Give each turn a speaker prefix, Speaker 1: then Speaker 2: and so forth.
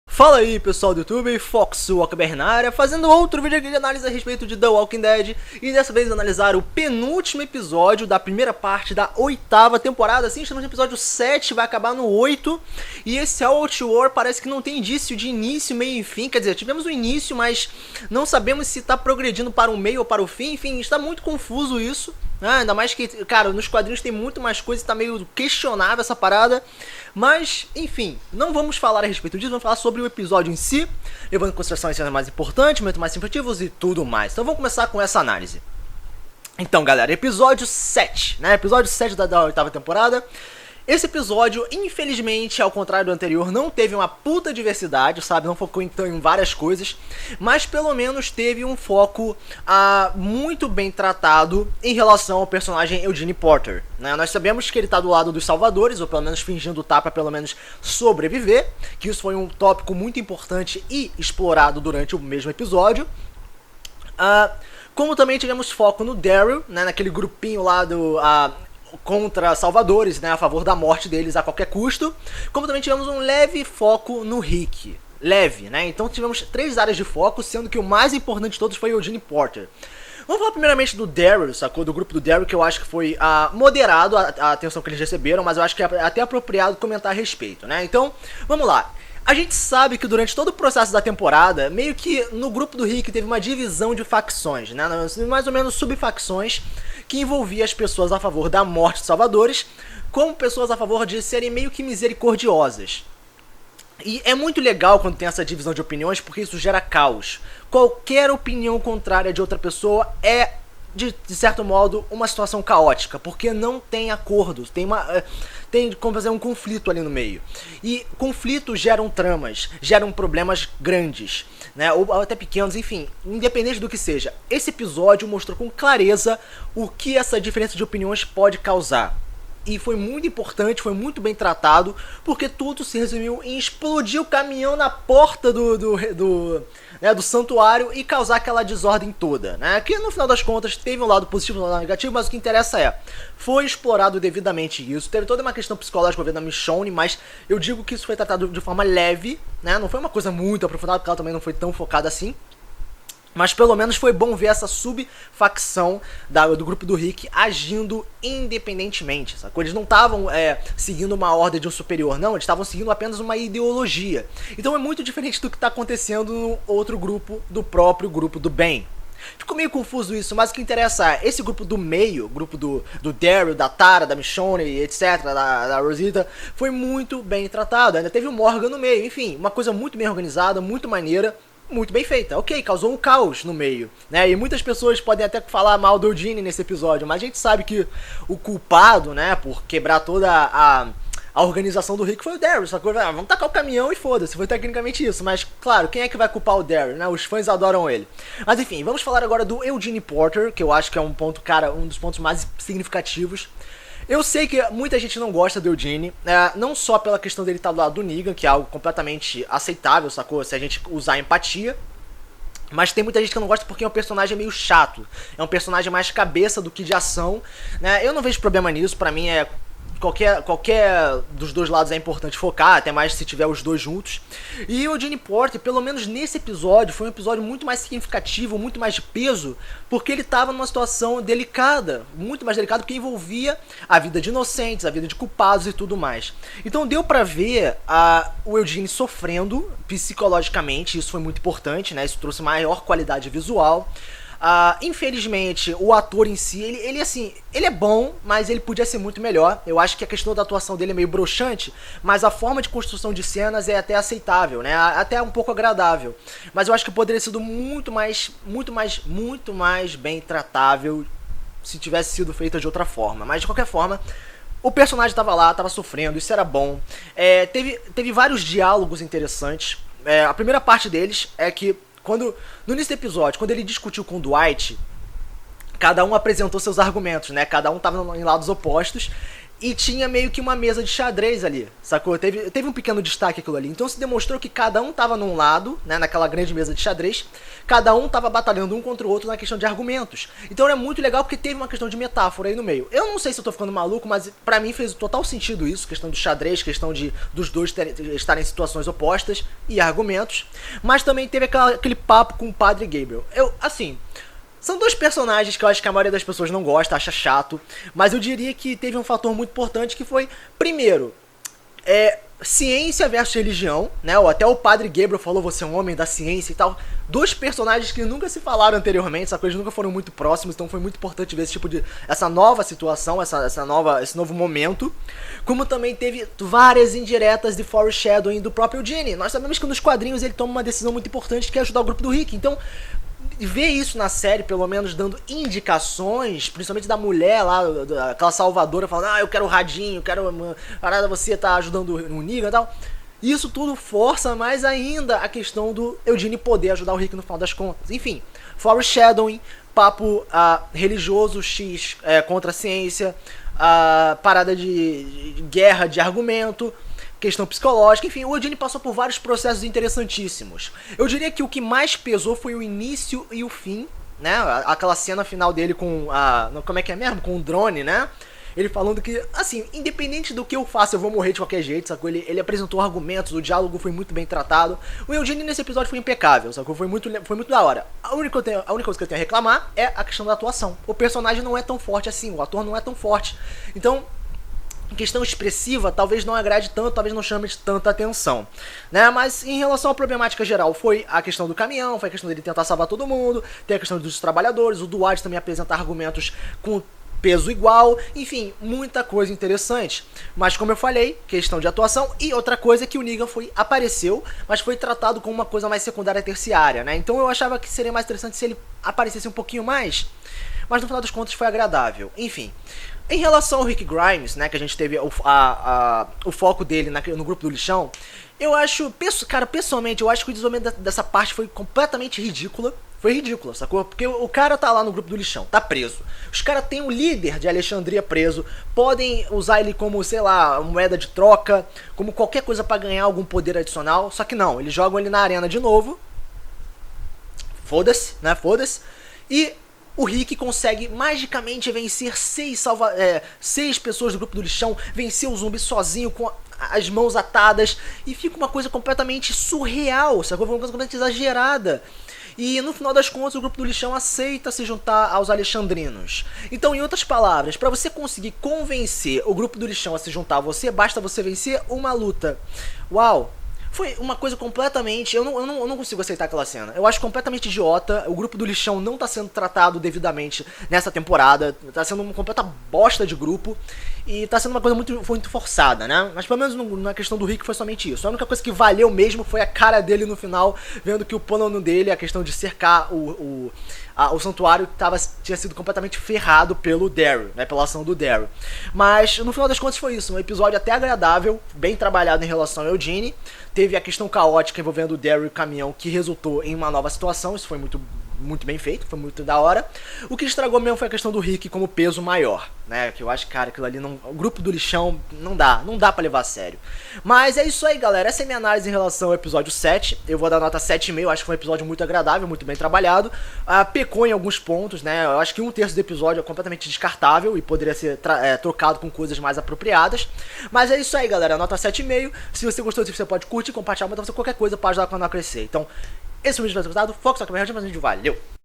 Speaker 1: Fala aí pessoal do YouTube, Foxwalker na área, fazendo outro vídeo aqui de análise a respeito de The Walking Dead. E dessa vez analisar o penúltimo episódio da primeira parte da 8ª temporada. Sim, estamos no episódio 7, vai acabar no 8. E esse Alt War parece que não tem indício de início, meio e fim. Quer dizer, tivemos o início, mas não sabemos se está progredindo para o meio ou para o fim. Enfim, está muito confuso isso. Ainda mais que, cara, nos quadrinhos tem muito mais coisa e tá meio questionável essa parada. Mas, enfim, não vamos falar a respeito disso, vamos falar sobre o episódio em si, levando em consideração as cenas mais importantes, momentos mais significativos e tudo mais. Então vamos começar com essa análise. Então, galera, episódio 7, né? Episódio 7 da 8ª temporada. Esse episódio, infelizmente, ao contrário do anterior, não teve uma puta diversidade, sabe? Não focou então em várias coisas, mas pelo menos teve um foco muito bem tratado em relação ao personagem Eugene Porter, né? Nós sabemos que ele tá do lado dos salvadores, ou pelo menos fingindo tá pra pelo menos sobreviver, que isso foi um tópico muito importante e explorado durante o mesmo episódio. Como também tivemos foco no Daryl, né? Naquele grupinho lá do... contra salvadores, né, a favor da morte deles a qualquer custo. Como também tivemos um leve foco no Rick, leve, né, então tivemos 3 áreas de foco, sendo que o mais importante de todos foi o Eugene Porter. Vamos falar primeiramente do Daryl, sacou, do grupo do Daryl, que eu acho que foi moderado a atenção que eles receberam, mas eu acho que é até apropriado comentar a respeito, né, então, vamos lá. A gente sabe que durante todo o processo da temporada, meio que no grupo do Rick teve uma divisão de facções, né, mais ou menos subfacções, que envolvia as pessoas a favor da morte dos salvadores, como pessoas a favor de serem meio que misericordiosas. E é muito legal quando tem essa divisão de opiniões, porque isso gera caos. Qualquer opinião contrária de outra pessoa é, de certo modo, uma situação caótica, porque não tem acordo, tem como fazer um conflito ali no meio. E conflitos geram tramas, geram problemas grandes, né, ou até pequenos, enfim, independente do que seja. Esse episódio mostrou com clareza o que essa diferença de opiniões pode causar. E foi muito importante, foi muito bem tratado, porque tudo se resumiu em explodir o caminhão na porta do santuário e causar aquela desordem toda, né? Que no final das contas teve um lado positivo e um lado negativo, mas o que interessa foi explorado devidamente isso. Teve toda uma questão psicológica envolvendo a Michonne, mas eu digo que isso foi tratado de forma leve, né? Não foi uma coisa muito aprofundada, porque ela também não foi tão focada assim. Mas pelo menos foi bom ver essa subfacção do grupo do Rick agindo independentemente, sacou? Eles não estavam seguindo uma ordem de um superior, não, eles estavam seguindo apenas uma ideologia. Então é muito diferente do que está acontecendo no outro grupo, do próprio grupo do bem. Ficou meio confuso isso, mas o que interessa é esse grupo do meio, o grupo do Daryl, da Tara, da Michonne, etc, da Rosita, foi muito bem tratado. Ainda teve o Morgan no meio, enfim, uma coisa muito bem organizada, muito maneira, muito bem feita. Ok, causou um caos no meio, né? E muitas pessoas podem até falar mal do Eugene nesse episódio, mas a gente sabe que o culpado, né, por quebrar toda a organização do Rick foi o Daryl, sacou? Vamos tacar o caminhão e foda-se, foi tecnicamente isso. Mas, claro, quem é que vai culpar o Daryl, né? Os fãs adoram ele. Mas enfim, vamos falar agora do Eugene Porter, que eu acho que é um ponto, cara, um dos pontos mais significativos. Eu sei que muita gente não gosta do Eugene, não só pela questão dele estar do lado do Negan, que é algo completamente aceitável, sacou? Se a gente usar empatia. Mas tem muita gente que não gosta porque é um personagem meio chato. É um personagem mais cabeça do que de ação, né? Eu não vejo problema nisso, pra mim qualquer dos dois lados é importante focar, até mais se tiver os dois juntos. E o Eugene Porter, pelo menos nesse episódio, foi um episódio muito mais significativo, muito mais de peso, porque ele estava numa situação delicada, muito mais delicada, porque envolvia a vida de inocentes, a vida de culpados e tudo mais. Então deu pra ver o Eugene sofrendo psicologicamente, isso foi muito importante, né? Isso trouxe maior qualidade visual. Infelizmente, o ator em si, ele é bom, mas ele podia ser muito melhor. Eu acho que a questão da atuação dele é meio broxante, mas a forma de construção de cenas é até aceitável, né? Até um pouco agradável. Mas eu acho que poderia ter sido muito mais bem tratável se tivesse sido feita de outra forma. Mas de qualquer forma, o personagem estava lá, estava sofrendo, isso era bom. Teve vários diálogos interessantes. A primeira parte deles é que no início do episódio, quando ele discutiu com o Dwight, cada um apresentou seus argumentos, né? Cada um estava em lados opostos. E tinha meio que uma mesa de xadrez ali, sacou? Teve um pequeno destaque aquilo ali. Então se demonstrou que cada um tava num lado, né, naquela grande mesa de xadrez. Cada um tava batalhando um contra o outro na questão de argumentos. Então era muito legal porque teve uma questão de metáfora aí no meio. Eu não sei se eu tô ficando maluco, mas pra mim fez total sentido isso. Questão do xadrez, questão dos dois estarem em situações opostas e argumentos. Mas também teve aquele papo com o Padre Gabriel. São dois personagens que eu acho que a maioria das pessoas não gosta, acha chato, mas eu diria que teve um fator muito importante que foi, primeiro, ciência versus religião, né? Até o Padre Gabriel falou, você é um homem da ciência e tal. Dois personagens que nunca se falaram anteriormente, eles nunca foram muito próximos, então foi muito importante ver essa nova situação, esse novo momento. Como também teve várias indiretas de foreshadowing do próprio Eugene. Nós sabemos que nos quadrinhos ele toma uma decisão muito importante que é ajudar o grupo do Rick, então ver isso na série, pelo menos dando indicações, principalmente da mulher lá, aquela salvadora falando, eu quero o radinho, quero parada, você tá ajudando o Negan e tal. Isso tudo força mais ainda a questão do Eugene poder ajudar o Rick no final das contas. Enfim, foreshadowing, papo religioso X contra a ciência, parada de guerra de argumento, questão psicológica, enfim, o Eugene passou por vários processos interessantíssimos. Eu diria que o que mais pesou foi o início e o fim, né? Aquela cena final dele com como é que é mesmo? Com o drone, né? Ele falando que, assim, independente do que eu faça, eu vou morrer de qualquer jeito, sacou? Ele apresentou argumentos, o diálogo foi muito bem tratado. O Eugene nesse episódio foi impecável, sacou? Foi muito da hora. A única coisa que eu tenho a reclamar é a questão da atuação. O personagem não é tão forte assim, o ator não é tão forte. Então, em questão expressiva, talvez não agrade tanto, talvez não chame de tanta atenção, né? Mas em relação à problemática geral, foi a questão do caminhão, foi a questão dele tentar salvar todo mundo, tem a questão dos trabalhadores, o Dwight também apresenta argumentos com peso igual, enfim, muita coisa interessante. Mas como eu falei, questão de atuação, e outra coisa é que o Negan apareceu, mas foi tratado como uma coisa mais secundária, terciária, né? Então eu achava que seria mais interessante se ele aparecesse um pouquinho mais, mas no final das contas foi agradável. Enfim, em relação ao Rick Grimes, né, que a gente teve o foco dele no grupo do lixão, eu acho, cara, pessoalmente, eu acho que o desenvolvimento dessa parte foi completamente ridícula. Foi ridícula, sacou? Porque o cara tá lá no grupo do lixão, tá preso. Os caras têm um líder de Alexandria preso, podem usar ele como, sei lá, moeda de troca, como qualquer coisa pra ganhar algum poder adicional, só que não, eles jogam ele na arena de novo. Foda-se, né? Foda-se. E o Rick consegue magicamente vencer 6 pessoas do grupo do lixão, vencer o zumbi sozinho com as mãos atadas, e fica uma coisa completamente surreal, sacou? Uma coisa completamente exagerada. E no final das contas o grupo do lixão aceita se juntar aos alexandrinos. Então, em outras palavras, para você conseguir convencer o grupo do lixão a se juntar a você, basta você vencer uma luta. Uau! Foi uma coisa completamente... Eu não consigo aceitar aquela cena. Eu acho completamente idiota. O grupo do lixão não tá sendo tratado devidamente nessa temporada. Tá sendo uma completa bosta de grupo. E tá sendo uma coisa muito forçada, né? Mas pelo menos na questão do Rick foi somente isso. A única coisa que valeu mesmo foi a cara dele no final, vendo que o plano dele, a questão de cercar o santuário, tinha sido completamente ferrado pelo Daryl, né? Pela ação do Daryl. Mas no final das contas foi isso. Um episódio até agradável, bem trabalhado em relação ao Eugene. Teve a questão caótica envolvendo o Daryl e o caminhão, que resultou em uma nova situação. Isso foi muito bem feito, foi muito da hora. O que estragou mesmo foi a questão do Rick como peso maior, né? Que eu acho que, cara, aquilo ali não... O grupo do lixão não dá pra levar a sério. Mas é isso aí, galera. Essa é a minha análise em relação ao episódio 7. Eu vou dar nota 7,5. Acho que foi um episódio muito agradável, muito bem trabalhado. Pecou em alguns pontos, né? Eu acho que 1/3 do episódio é completamente descartável e poderia ser trocado com coisas mais apropriadas. Mas é isso aí, galera. Nota 7,5. Se você gostou disso, você pode curtir, compartilhar, mandar qualquer coisa para ajudar o canal a crescer. Então, esse é o vídeo do resultado. Foco, só que mais um vídeo. Valeu!